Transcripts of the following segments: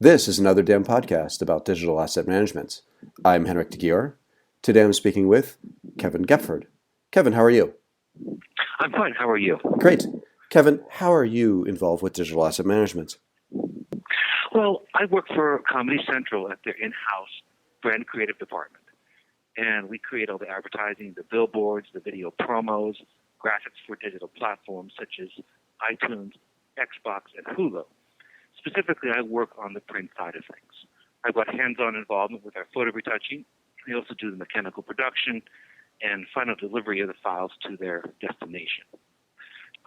This is another DAM podcast about digital asset management. I'm Henrik de Gier. Today I'm speaking with Kevin Gepford. Kevin, how are you? I'm fine. How are you? Great. Kevin, how are you involved with digital asset management? Well, I work for Comedy Central at their in-house brand creative department. And we create all the advertising, the billboards, the video promos, graphics for digital platforms such as iTunes, Xbox, and Hulu. Specifically, I work on the print side of things. I've got hands-on involvement with our photo retouching. We also do the mechanical production and final delivery of the files to their destination.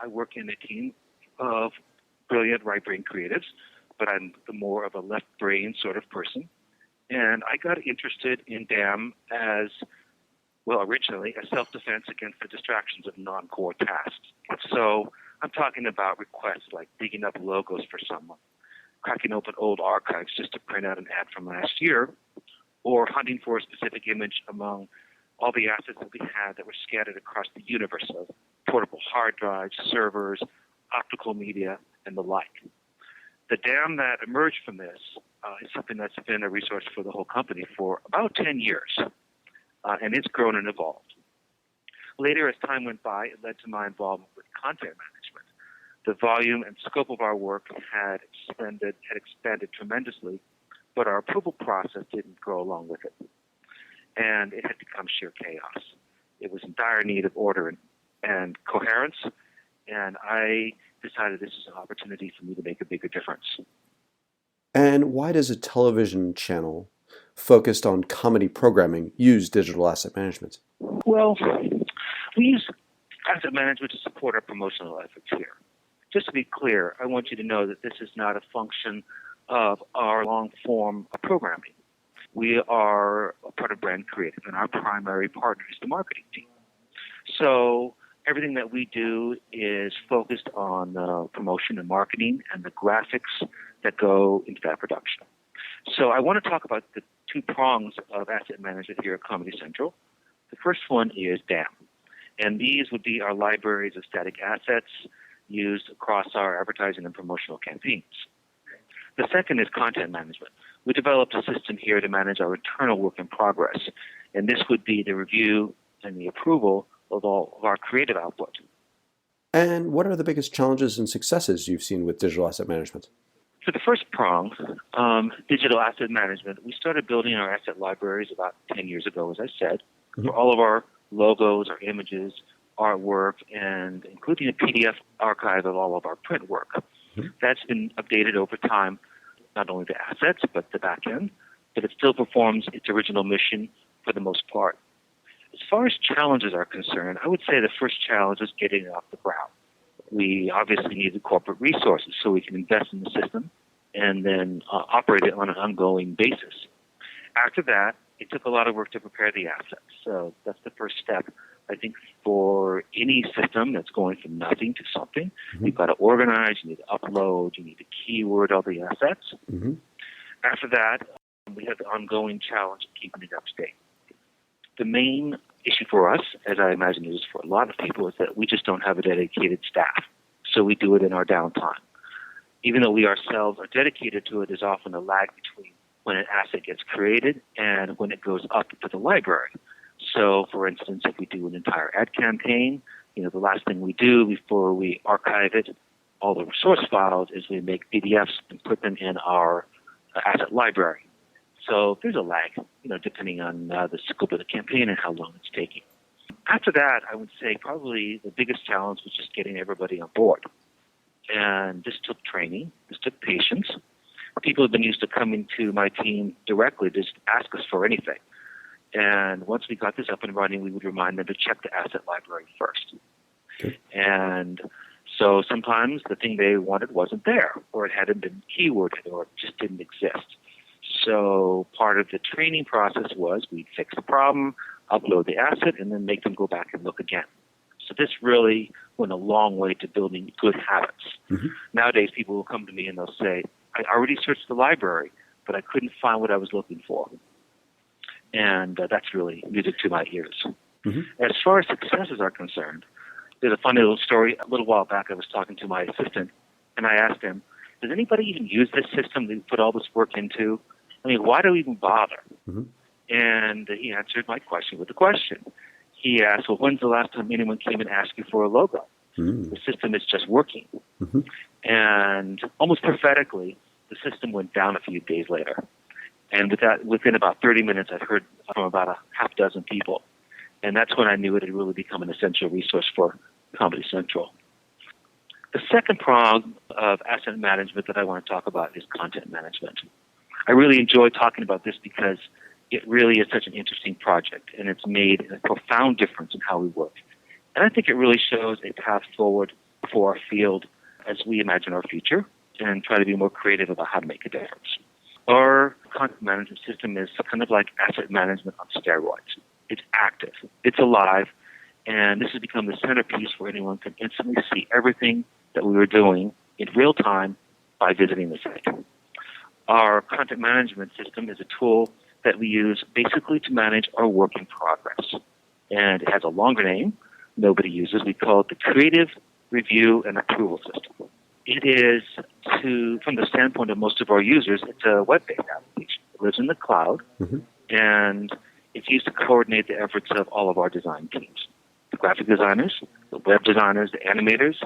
I work in a team of brilliant right-brain creatives, but I'm more of a left-brain sort of person. And I got interested in DAM as, well, originally, as self-defense against the distractions of non-core tasks. So I'm talking about requests like digging up logos for someone, cracking open old archives just to print out an ad from last year, or hunting for a specific image among all the assets that we had that were scattered across the universe of portable hard drives, servers, optical media, and the like. The DAM that emerged from this is something that's been a resource for the whole company for about 10 years, and it's grown and evolved. Later, as time went by, it led to my involvement with content management. The volume and scope of our work had expanded tremendously, but our approval process didn't grow along with it. And it had become sheer chaos. It was in dire need of order and coherence, and I decided this is an opportunity for me to make a bigger difference. And why does a television channel focused on comedy programming use digital asset management? Well, we use asset management to support our promotional efforts here. Just to be clear, I want you to know that this is not a function of our long-form programming. We are a part of Brand Creative, and our primary partner is the marketing team. So everything that we do is focused on promotion and marketing and the graphics that go into that production. So I want to talk about the two prongs of asset management here at Comedy Central. The first one is DAM, and these would be our libraries of static assets used across our advertising and promotional campaigns. The second is content management. We developed a system here to manage our internal work in progress, and this would be the review and the approval of all of our creative output. And what are the biggest challenges and successes you've seen with digital asset management? For the first prong, digital asset management, we started building our asset libraries about 10 years ago, as I said, for all of our logos, our images, artwork, and including a PDF archive of all of our print work. That's been updated over time, not only the assets, but the back end, but it still performs its original mission for the most part. As far as challenges are concerned, I would say the first challenge is getting it off the ground. We obviously needed corporate resources so we can invest in the system and then operate it on an ongoing basis. After that, it took a lot of work to prepare the assets. So that's the first step, I think, for any system that's going from nothing to something. You've got to organize, you need to upload, you need to keyword all the assets. After that, we have the ongoing challenge of keeping it up to date. The main issue for us, as I imagine it is for a lot of people, is that we just don't have a dedicated staff. So we do it in our downtime. Even though we ourselves are dedicated to it, there's often a lag between when an asset gets created and when it goes up to the library. So, for instance, if we do an entire ad campaign, the last thing we do before we archive it, all the source files, is we make PDFs and put them in our asset library. So there's a lag, depending on the scope of the campaign and how long it's taking. After that, I would say probably the biggest challenge was just getting everybody on board. And this took training. This took patience. People have been used to coming to my team directly to just ask us for anything. And once we got this up and running, we would remind them to check the asset library first. Okay. And so sometimes the thing they wanted wasn't there, or it hadn't been keyworded, or it just didn't exist. So part of the training process was we'd fix the problem, upload the asset, and then make them go back and look again. So this really went a long way to building good habits. Nowadays, people will come to me and they'll say, I already searched the library, but I couldn't find what I was looking for. And that's really music to my ears. As far as successes are concerned, there's a funny little story. A little while back, I was talking to my assistant, and I asked him, does anybody even use this system that we put all this work into? I mean, why do we even bother? Mm-hmm. And he answered my question with a question. He asked, well, when's the last time anyone came and asked you for a logo? Mm-hmm. The system is just working. Mm-hmm. And almost prophetically, the system went down a few days later. And within about 30 minutes, I'd heard from about a half dozen people. And that's when I knew it had really become an essential resource for Comedy Central. The second prong of asset management that I want to talk about is content management. I really enjoy talking about this because it really is such an interesting project, and it's made a profound difference in how we work. And I think it really shows a path forward for our field as we imagine our future and try to be more creative about how to make a difference. Our content management system is kind of like asset management on steroids. It's active, it's alive, and this has become the centerpiece where anyone can instantly see everything that we were doing in real time by visiting the site. Our content management system is a tool that we use basically to manage our work in progress. And it has a longer name nobody uses. We call it the Creative Review and Approval System. It is, from the standpoint of most of our users, it's a web-based application. It lives in the cloud, Mm-hmm. and it's used to coordinate the efforts of all of our design teams. The graphic designers, the web designers, the animators,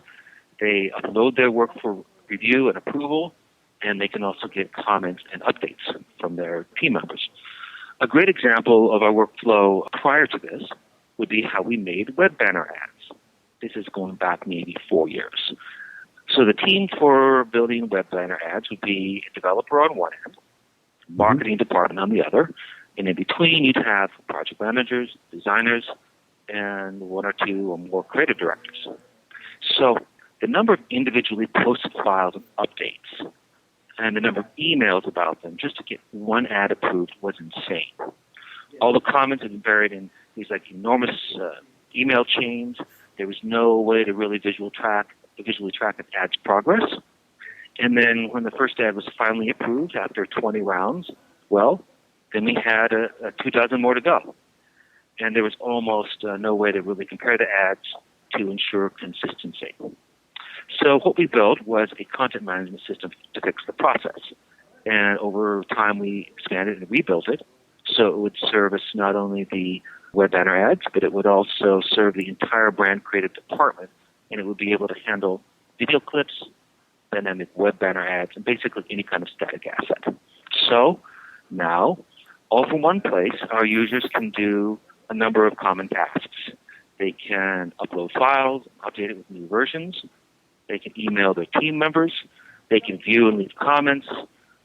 they upload their work for review and approval, and they can also get comments and updates from their team members. A great example of our workflow prior to this would be how we made web banner ads. This is going back maybe 4 years. So the team for building web banner ads would be a developer on one end, marketing department on the other, and in between you'd have project managers, designers, and one or two or more creative directors. So the number of individually posted files and updates and the number of emails about them just to get one ad approved was insane. All the comments had been buried in these like enormous email chains. There was no way to really visually track an ad's progress. And then when the first ad was finally approved after 20 rounds, well, then we had 24 more to go. And there was almost no way to really compare the ads to ensure consistency. So what we built was a content management system to fix the process. And over time, we expanded and rebuilt it so it would service not only the web banner ads, but it would also serve the entire brand creative department, and it would be able to handle video clips, dynamic web banner ads, and basically any kind of static asset. So now, all from one place, our users can do a number of common tasks. They can upload files, update it with new versions. They can email their team members. They can view and leave comments.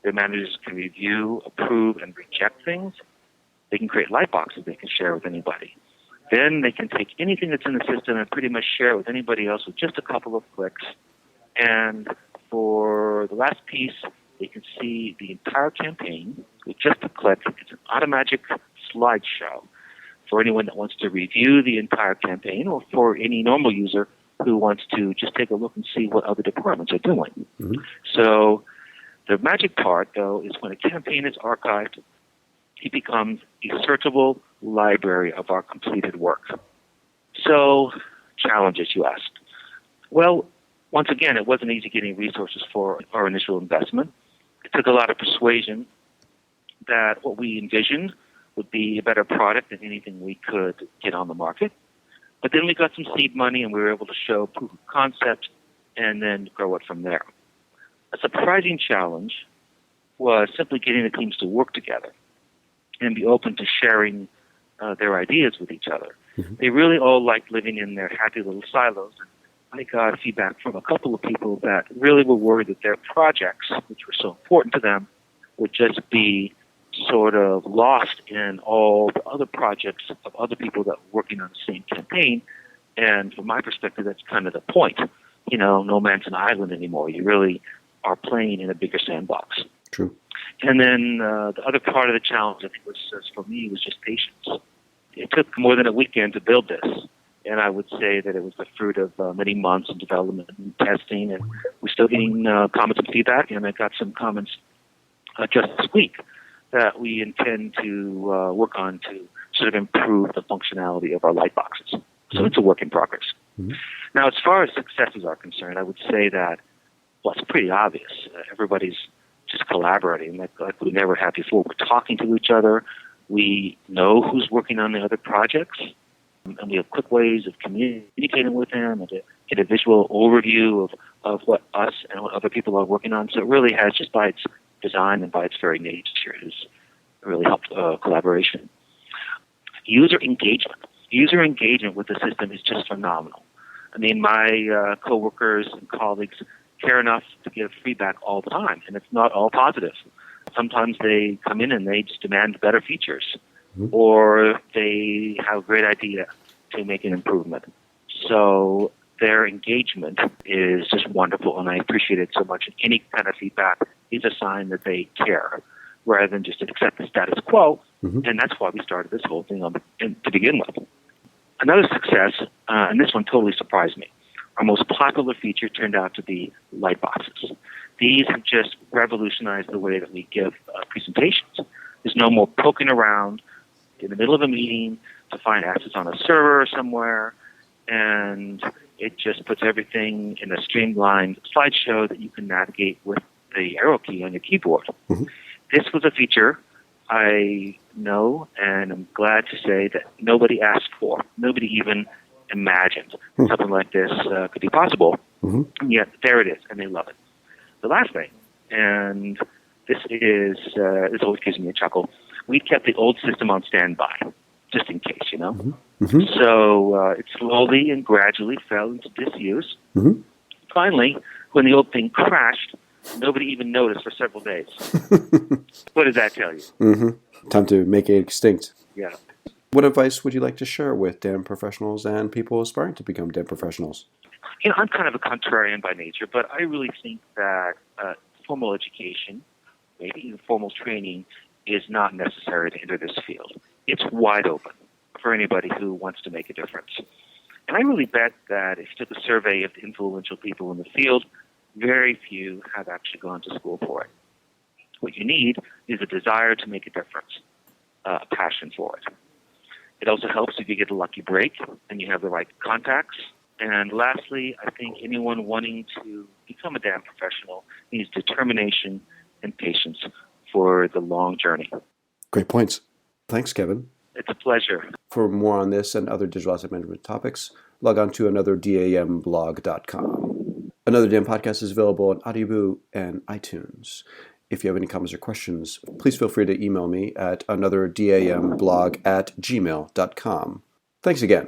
Their managers can review, approve, and reject things. They can create lightboxes they can share with anybody. Then they can take anything that's in the system and pretty much share it with anybody else with just a couple of clicks. And for the last piece, they can see the entire campaign with just a click. It's an automatic slideshow for anyone that wants to review the entire campaign or for any normal user who wants to just take a look and see what other departments are doing. Mm-hmm. So the magic part, though, is when a campaign is archived, it becomes a searchable library of our completed work. So, challenges, you asked. Well, once again, it wasn't easy getting resources for our initial investment. It took a lot of persuasion that what we envisioned would be a better product than anything we could get on the market. But then we got some seed money, and we were able to show proof of concept and then grow it from there. A surprising challenge was simply getting the teams to work together and be open to sharing their ideas with each other. Mm-hmm. They really all liked living in their happy little silos. And I got feedback from a couple of people that really were worried that their projects, which were so important to them, would just be sort of lost in all the other projects of other people that were working on the same campaign. And from my perspective, that's kind of the point. You know, no man's an island anymore. You really are playing in a bigger sandbox. True. And then the other part of the challenge, I think, was for me, was just patience. It took more than a weekend to build this. And I would say that it was the fruit of many months of development and testing. And we're still getting comments and feedback. And I got some comments just this week that we intend to work on to sort of improve the functionality of our light boxes. So it's a work in progress. Mm-hmm. Now, as far as successes are concerned, I would say that Well, it's pretty obvious. Everybody's just collaborating like we never had before. We're talking to each other. We know who's working on the other projects, and we have quick ways of communicating with them and to get a visual overview of what us and what other people are working on. So it really has, just by its design and by its very nature, has really helped collaboration. User engagement. User engagement with the system is just phenomenal. I mean, my coworkers and colleagues care enough to give feedback all the time, and it's not all positive. Sometimes they come in and they just demand better features, or they have a great idea to make an improvement. So their engagement is just wonderful, and I appreciate it so much. And any kind of feedback is a sign that they care, rather than just accept the status quo. And that's why we started this whole thing to begin with. Another success, and this one totally surprised me, our most popular feature turned out to be light boxes. These have just revolutionized the way that we give presentations. There's no more poking around in the middle of a meeting to find assets on a server somewhere, and it just puts everything in a streamlined slideshow that you can navigate with the arrow key on your keyboard. This was a feature I know, and I'm glad to say, that nobody asked for. Nobody even imagined something like this could be possible. And yet there it is, and they love it. The last thing, and this always gives me a chuckle, we kept the old system on standby, just in case, you know. So it slowly and gradually fell into disuse. Finally, when the old thing crashed, nobody even noticed for several days. What does that tell you? Time to make it extinct. Yeah. What advice would you like to share with DAM professionals and people aspiring to become DAM professionals? You know, I'm kind of a contrarian by nature, but I really think that formal education, maybe even formal training, is not necessary to enter this field. It's wide open for anybody who wants to make a difference. And I really bet that if you took a survey of the influential people in the field, very few have actually gone to school for it. What you need is a desire to make a difference, a passion for it. It also helps if you get a lucky break and you have the right contacts. And lastly, I think anyone wanting to become a DAM professional needs determination and patience for the long journey. Great points. Thanks, Kevin. It's a pleasure. For more on this and other digital asset management topics, log on to anotherDAMblog.com. Another DAM podcast is available on Audioboo and iTunes. If you have any comments or questions, please feel free to email me at anotherDAMblog@gmail.com. Thanks again.